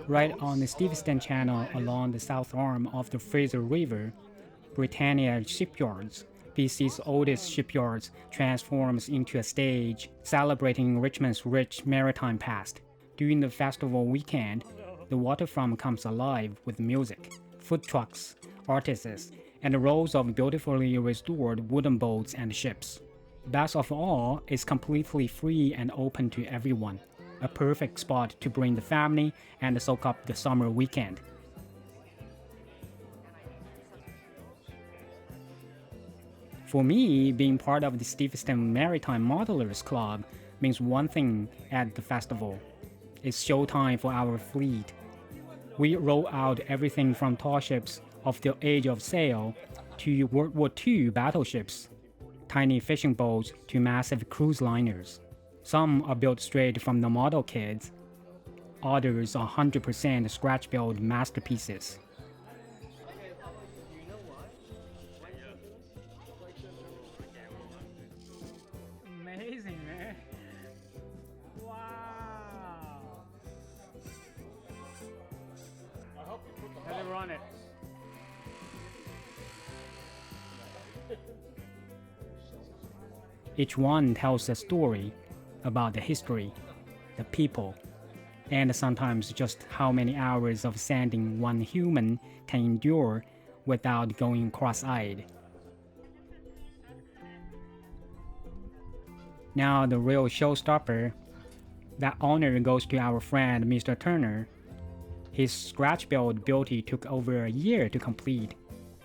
Right on the Steveston Channel along the south arm of the Fraser River, Britannia Shipyards, BC's oldest shipyards, transforms into a stage celebrating Richmond's rich maritime past. During the festival weekend, the waterfront comes alive with music, food trucks, artisans, and rows of beautifully restored wooden boats and ships. Best of all, it's completely free and open to everyone. A perfect spot to bring the family and soak up the summer weekend. For me, being part of the Steveston Maritime Modelers Club means one thing at the festival. It's showtime for our fleet. We roll out everything from tall ships of the age of sail to World War II battleships, tiny fishing boats to massive cruise liners. Some are built straight from the model kits, others are 100% scratch-built masterpieces. Amazing, man. Wow. Let it run it. Each one tells a story about the history, the people, and sometimes just how many hours of sanding one human can endure without going cross-eyed. Now the real showstopper. That honor goes to our friend Mr. Turner. His scratch-built beauty took over a year to complete.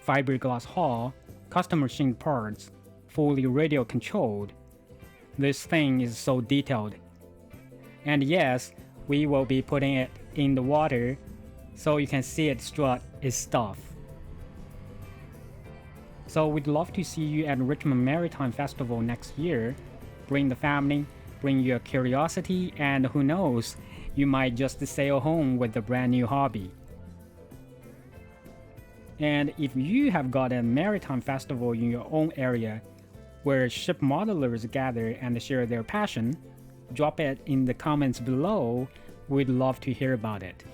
Fiberglass hull, custom machined parts, fully radio controlled. This thing is so detailed. And yes, we will be putting it in the water so you can see it strut its stuff. So we'd love to see you at Richmond Maritime Festival next year. Bring the family, bring your curiosity, and who knows, you might just sail home with a brand new hobby. And if you have got a maritime festival in your own area, where ship modelers gather and share their passion, drop it in the comments below. We'd love to hear about it.